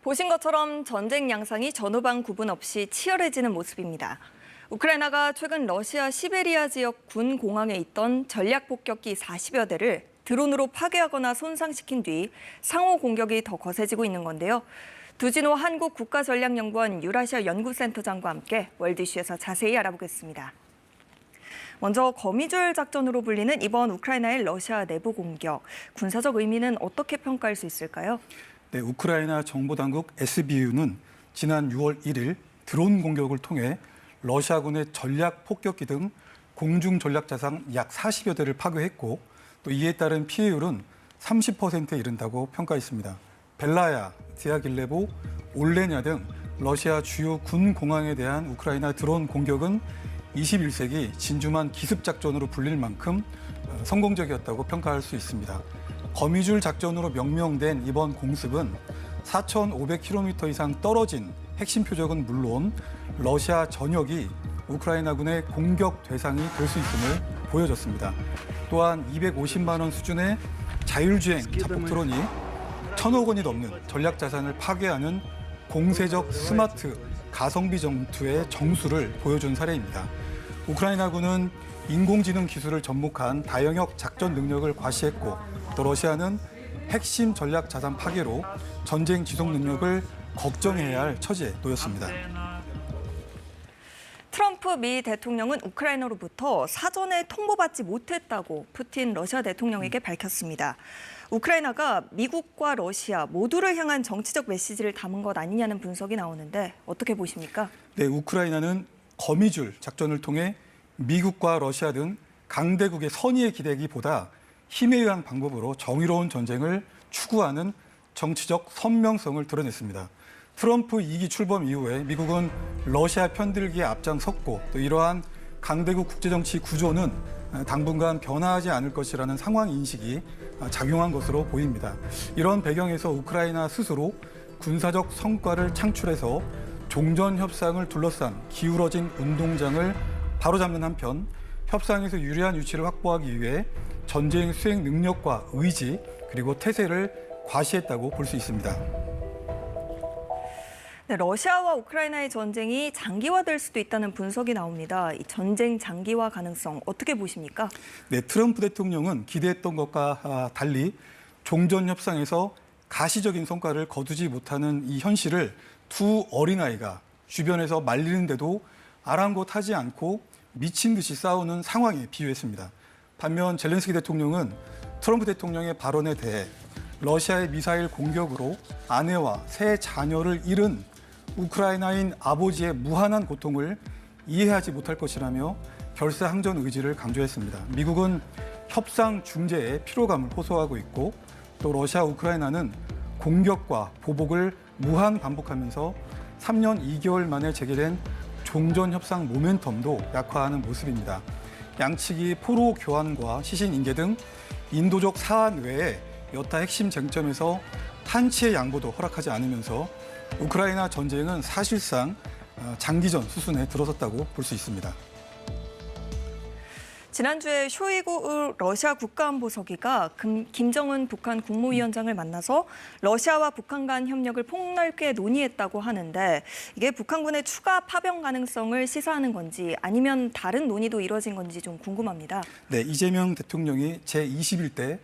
보신 것처럼 전쟁 양상이 전후방 구분 없이 치열해지는 모습입니다. 우크라이나가 최근 러시아 시베리아 지역 군 공항에 있던 전략 폭격기 40여 대를 드론으로 파괴하거나 손상시킨 뒤 상호 공격이 더 거세지고 있는 건데요. 두진호 한국국가전략연구원 유라시아 연구센터장과 함께 월드 이슈에서 자세히 알아보겠습니다. 먼저 거미줄 작전으로 불리는 이번 우크라이나의 러시아 내부 공격, 군사적 의미는 어떻게 평가할 수 있을까요? 네, 우크라이나 정보당국 SBU는 지난 6월 1일 드론 공격을 통해 러시아군의 전략 폭격기 등 공중 전략 자산 약 40여 대를 파괴했고 또 이에 따른 피해율은 30%에 이른다고 평가했습니다. 벨라야, 디아길레보, 올레냐 등 러시아 주요 군 공항에 대한 우크라이나 드론 공격은 21세기 진주만 기습작전으로 불릴 만큼 성공적이었다고 평가할 수 있습니다. 거미줄 작전으로 명명된 이번 공습은 4,500km 이상 떨어진 핵심 표적은 물론 러시아 전역이 우크라이나군의 공격 대상이 될 수 있음을 보여줬습니다. 또한 250만 원 수준의 자율주행 자폭 드론이 1,000억 원이 넘는 전략 자산을 파괴하는 공세적 스마트 가성비 전투의 정수를 보여준 사례입니다. 우크라이나군은 인공지능 기술을 접목한 다영역 작전 능력을 과시했고 또 러시아는 핵심 전략 자산 파괴로 전쟁 지속 능력을 걱정해야 할 처지에 놓였습니다. 트럼프 미 대통령은 우크라이나로부터 사전에 통보받지 못했다고 푸틴 러시아 대통령에게 밝혔습니다. 우크라이나가 미국과 러시아 모두를 향한 정치적 메시지를 담은 것 아니냐는 분석이 나오는데 어떻게 보십니까? 네, 우크라이나는 거미줄 작전을 통해 미국과 러시아 등 강대국의 선의에 기대기보다 힘에 의한 방법으로 정의로운 전쟁을 추구하는 정치적 선명성을 드러냈습니다. 트럼프 2기 출범 이후에 미국은 러시아 편들기에 앞장섰고 또 이러한 강대국 국제정치 구조는 당분간 변화하지 않을 것이라는 상황 인식이 작용한 것으로 보입니다. 이런 배경에서 우크라이나 스스로 군사적 성과를 창출해서 종전 협상을 둘러싼 기울어진 운동장을 바로잡는 한편 협상에서 유리한 위치를 확보하기 위해 전쟁 수행 능력과 의지 그리고 태세를 과시했다고 볼 수 있습니다. 네, 러시아와 우크라이나의 전쟁이 장기화될 수도 있다는 분석이 나옵니다. 이 전쟁 장기화 가능성 어떻게 보십니까? 네, 트럼프 대통령은 기대했던 것과 달리 종전 협상에서 가시적인 성과를 거두지 못하는 이 현실을 두 어린아이가 주변에서 말리는데도 아랑곳하지 않고 미친 듯이 싸우는 상황에 비유했습니다. 반면 젤렌스키 대통령은 트럼프 대통령의 발언에 대해 러시아의 미사일 공격으로 아내와 세 자녀를 잃은 우크라이나인 아버지의 무한한 고통을 이해하지 못할 것이라며 결사항전 의지를 강조했습니다. 미국은 협상 중재에 피로감을 호소하고 있고 또 러시아, 우크라이나는 공격과 보복을 무한 반복하면서 3년 2개월 만에 재개된 종전 협상 모멘텀도 약화하는 모습입니다. 양측이 포로 교환과 시신 인계 등 인도적 사안 외에 여타 핵심 쟁점에서 한치의 양보도 허락하지 않으면서 우크라이나 전쟁은 사실상 장기전 수순에 들어섰다고 볼 수 있습니다. 지난주에 쇼이구 러시아 국가안보서기가 김정은 북한 국무위원장을 만나서 러시아와 북한 간 협력을 폭넓게 논의했다고 하는데 이게 북한군의 추가 파병 가능성을 시사하는 건지 아니면 다른 논의도 이뤄진 건지 좀 궁금합니다. 네, 이재명 대통령이 제21대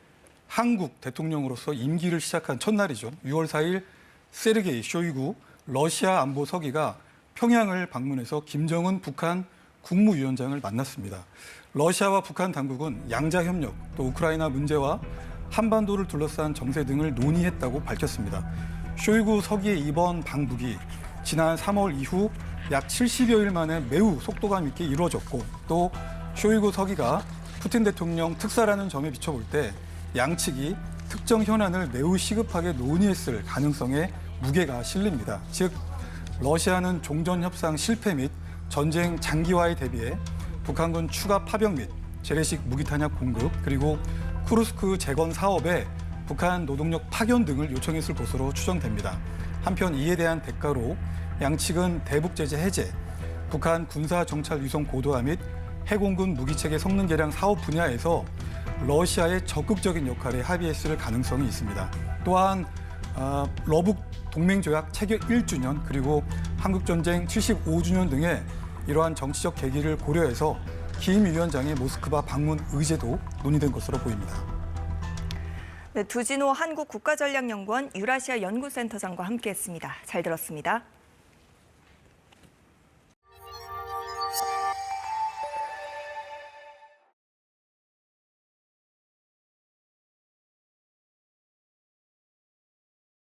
한국 대통령으로서 임기를 시작한 첫날이죠. 6월 4일 세르게이 쇼이구 러시아 안보서기가 평양을 방문해서 김정은 북한 국무위원장을 만났습니다. 러시아와 북한 당국은 양자 협력, 또 우크라이나 문제와 한반도를 둘러싼 정세 등을 논의했다고 밝혔습니다. 쇼이구 서기의 이번 방북이 지난 3월 이후 약 70여일 만에 매우 속도감 있게 이루어졌고 또 쇼이구 서기가 푸틴 대통령 특사라는 점에 비춰볼 때 양측이 특정 현안을 매우 시급하게 논의했을 가능성에 무게가 실립니다. 즉, 러시아는 종전 협상 실패 및 전쟁 장기화에 대비해 북한군 추가 파병 및 재래식 무기 탄약 공급 그리고 쿠르스크 재건 사업에 북한 노동력 파견 등을 요청했을 것으로 추정됩니다. 한편 이에 대한 대가로 양측은 대북 제재 해제, 북한 군사 정찰 위성 고도화 및 해공군 무기체계 성능 개량 사업 분야에서 러시아의 적극적인 역할에 합의했을 가능성이 있습니다. 또한 러북 동맹조약 체결 1주년 그리고 한국전쟁 75주년 등의 이러한 정치적 계기를 고려해서 김 위원장의 모스크바 방문 의제도 논의된 것으로 보입니다. 네, 두진호 한국국가전략연구원 유라시아 연구센터장과 함께했습니다. 잘 들었습니다.